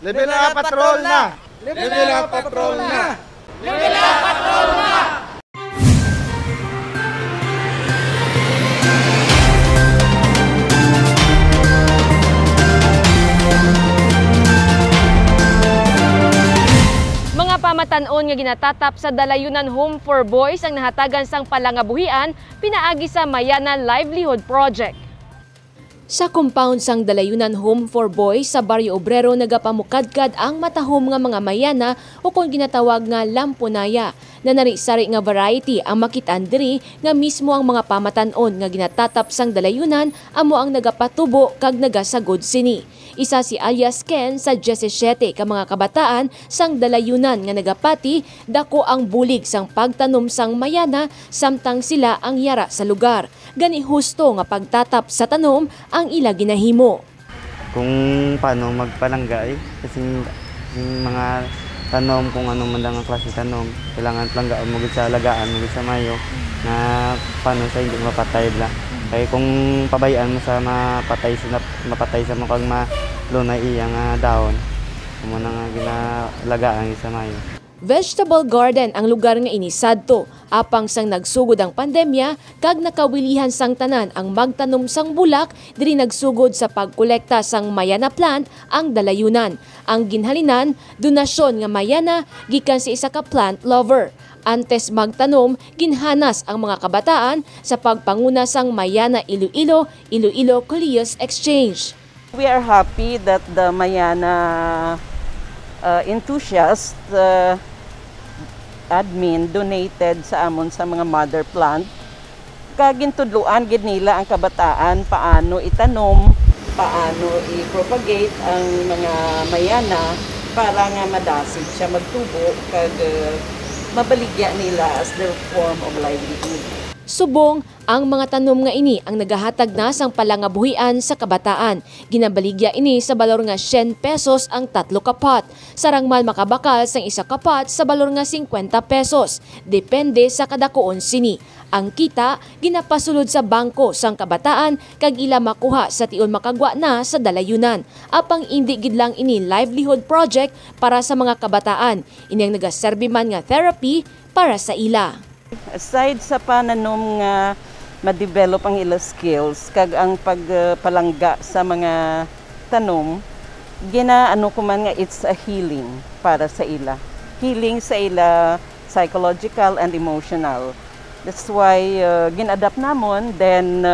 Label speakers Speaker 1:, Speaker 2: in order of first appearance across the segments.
Speaker 1: Level up patrol na!
Speaker 2: Level up patrol na!
Speaker 1: Level up patrol na!
Speaker 3: Mga pamatanon nga ginatatap sa Dalayunan Home for Boys ang nahatagan sang palangabuhian pinaagi sa Mayana Livelihood Project. Sa compound sang Dalayunan Home for Boys sa Barrio Obrero nagapamukadkad ang matahom nga mga mayana o kung ginatawag nga lampunaya na narisari nga variety ang makitaan diri nga mismo ang mga pamatanon nga ginatatap sang Dalayunan amo ang nagapatubo kag nagasagod sini. Isa si alias Ken sa 17 ka mga kabataan sang Dalayunan nga nagapati dako ang bulig sang pagtanom sang mayana samtang sila ang yara sa lugar. Gani husto nga pagtatap sa tanom ang ila ginahimo.
Speaker 4: Kung paano magpalangga kasi yung mga tanom kung anong mandang klase tanom kailangan palanggaan mo sa alagaan mo sa mayo na paano sa hindi mapatay bla. Kaya kung pabayaan mo sa mapatay sa mga malunay iyang dahon, kung na nga ginalagaan sa mayo.
Speaker 3: Vegetable garden ang lugar nga inisadto, apang sang nagsugod ang pandemya, kag nakawilihan sang tanan ang magtanom sang bulak, diri nagsugod sa pagkolekta sang mayana plant ang Dalayunan. Ang ginhalinan, donasyon nga mayana gikan sa isa ka plant lover. Antes magtanom, ginhanas ang mga kabataan sa pagpanguna sang Mayana Iloilo Coleus Exchange.
Speaker 5: We are happy that the Mayana enthusiast admin donated sa amon sa mga mother plant. Kagintudluan gid nila ang kabataan paano itanom, paano i-propagate ang mga mayana para nga madasig siya magtubo kag mabaligya nila as their form of livelihood.
Speaker 3: Subong, ang mga tanom nga ini ang nagahatag na sang palangabuhian sa kabataan. Ginabaligya ini sa balor nga 100 pesos ang 3 kapat. Sarangmal makabakal sang 1 kapat sa balor nga 50 pesos. Depende sa kadakoon sini. Ang kita, ginapasulod sa bangko sang kabataan kag ila makuha sa tion makagwa na sa Dalayunan. Apang indi gid lang ini livelihood project para sa mga kabataan. Ini ang nagaserbi man nga therapy para sa ila.
Speaker 5: Aside sa pananom nga ma-develop ang ila skills kag ang pagpalangga sa mga tanom, ginaano ko man nga it's a healing para sa ila. Healing sa ila psychological and emotional. That's why gin-adapt namon, then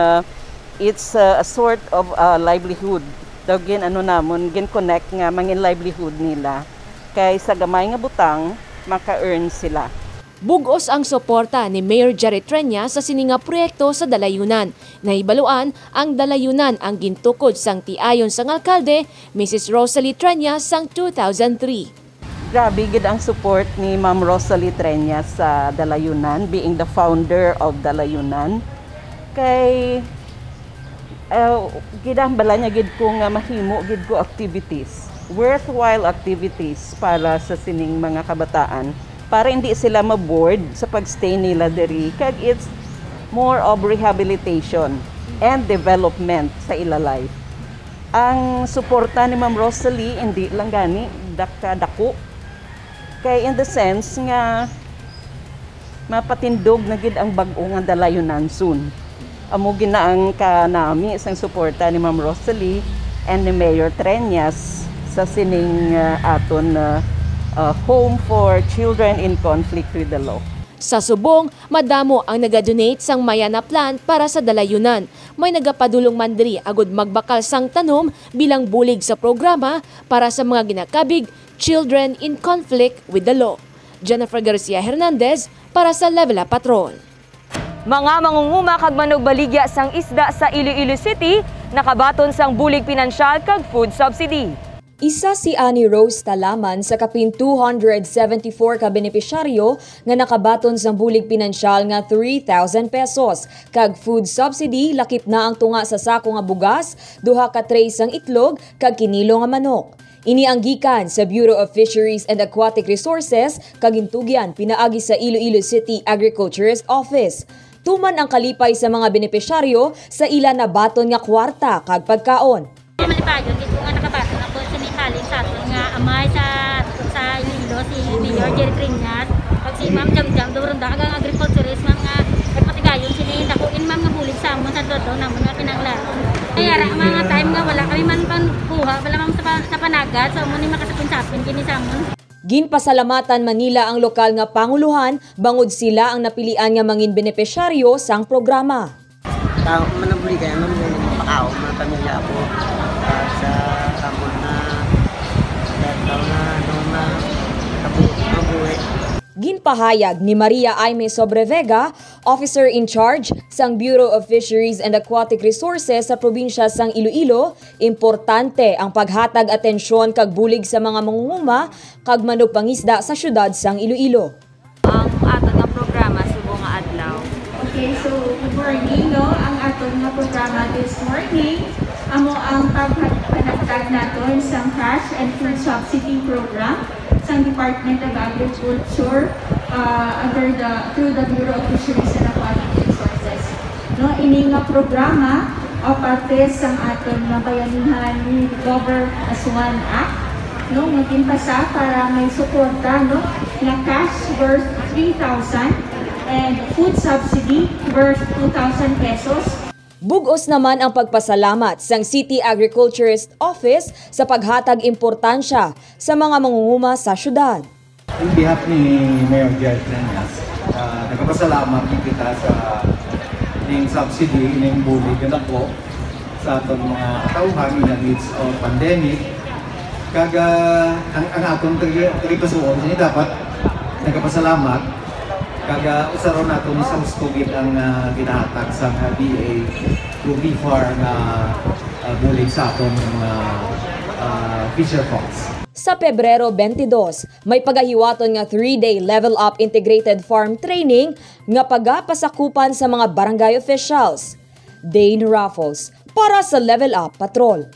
Speaker 5: it's a sort of livelihood. Daw gin-ano namon, gin-connect nga mangin livelihood nila. Kay sa gamay nga butang, maka-earn sila.
Speaker 3: Bugos ang suporta ni Mayor Jerry Trenya sa sininga proyekto sa Dalayunan. Nahibaluan ang Dalayunan ang gintukod sang tiayon sang alkalde, Mrs. Rosalie Trenya sang 2003.
Speaker 5: Grabe gid ang support ni Ma'am Rosalie Trenya sa Dalayunan, being the founder of Dalayunan. Kay gidambala niya gid ko nga mahimo gid ko activities, worthwhile activities para sa sining mga kabataan, para hindi sila ma-bored sa pagstay nila diri. Kag it's more of rehabilitation and development sa ila life. Ang suporta ni Ma'am Rosalie hindi lang gani dako. Kay in the sense nga mapatindog na gid ang bag-o nga Dalayunan soon. Amo ginaang kanami sang suporta ni Ma'am Rosalie and ni Mayor Trenyas sa sining aton home for children in conflict with the law.
Speaker 3: Sa subong, madamo ang nagadonate sang Mayana plant para sa Dalayunan. May nagapadulong mandiri agud magbakal sang tanom bilang bulig sa programa para sa mga ginakabig children in conflict with the law. Jennifer Garcia Hernandez para sa Level Up Patrol. Mga mangunguma kag manugbaligya sang isda sa Iloilo City nakabaton sang bulig pinansyal kag food subsidy. Isa si Annie Rose Talaman sa kapin 274 ka benepisyaryo nga nakabaton sa bulig pinansyal nga 3,000 pesos. Kag food subsidy lakip na ang tunga sa sako nga bugas, 2 ka trays ang itlog, kag kinilo nga manok. Ini ang gikan sa Bureau of Fisheries and Aquatic Resources kag intugyan pinaagi sa Iloilo City Agriculturist Office. Tuman ang kalipay sa mga benepisyaryo sa ila na baton nga kwarta kag pagkaon.
Speaker 6: Malipayon, dito nga nakabato na po sa mihalin sa ato nga amay sa Iloilo si Mayor Jerry Trinas. Pag si Ma'am Jam doon dagang agriculturist ma'am nga patigayon sini dakuin ma'am nga bulig sa amon sa dodo namon nga kinanglaron. Kaya ra mga time nga wala kami man pankuha wala ma'am sa panagat so mo ni makasapin-sapin kini sa amon.
Speaker 3: Ginpasalamatan Manila ang lokal nga panguluhan bangod sila ang napilian nga mangin benepisyaryo sang programa.
Speaker 7: Tao manabuli kaya nung makao mga pamilya po sa kamon na daw na mabuhay.
Speaker 3: Ginpahayag ni Maria Aime Sobrevega, Officer in Charge sang Bureau of Fisheries and Aquatic Resources sa probinsya sang Iloilo, importante ang paghatag atensyon kag bulig sa mga mangunguma kag manugpangisda sa syudad sang Iloilo.
Speaker 8: Ang aton nga programa subong nga adlaw.
Speaker 9: Okay, so good morning, no? Ang aton nga programa this morning, amo ang pagpanagtag naton sa cash and food subsidy program sa Department of Agriculture through the Bureau of Fisheries and Aquatic Resources. No, ini nga programa o parte sa aton nga bayanihan ni Govern as One Act, no, nagtimpasa para may suporta, no, na cash worth 3,000 and food subsidy worth 2,000 pesos.
Speaker 3: Bugos naman ang pagpasalamat sang City Agriculturist Office sa paghatag importansya sa mga mangunguma sa syudad.
Speaker 2: On behalf ni Mayor Jerry Trinas, nagpapasalamat kita sa ining subsidy, ining bulig na po sa atong mga katauhan in the midst of pandemic. Kaga ang atong tripasuon, hindi dapat nagpapasalamat kaga usaron nato ni sa hustugid ang ginahatag sa BA to BFAR na bulig sa aton mga fisher folks.
Speaker 3: Sa Pebrero 22, may pagahiwaton nga 3-day Level Up Integrated Farm Training nga pagapasakupan sa mga barangay officials. Dane Raffles para sa Level Up Patrol.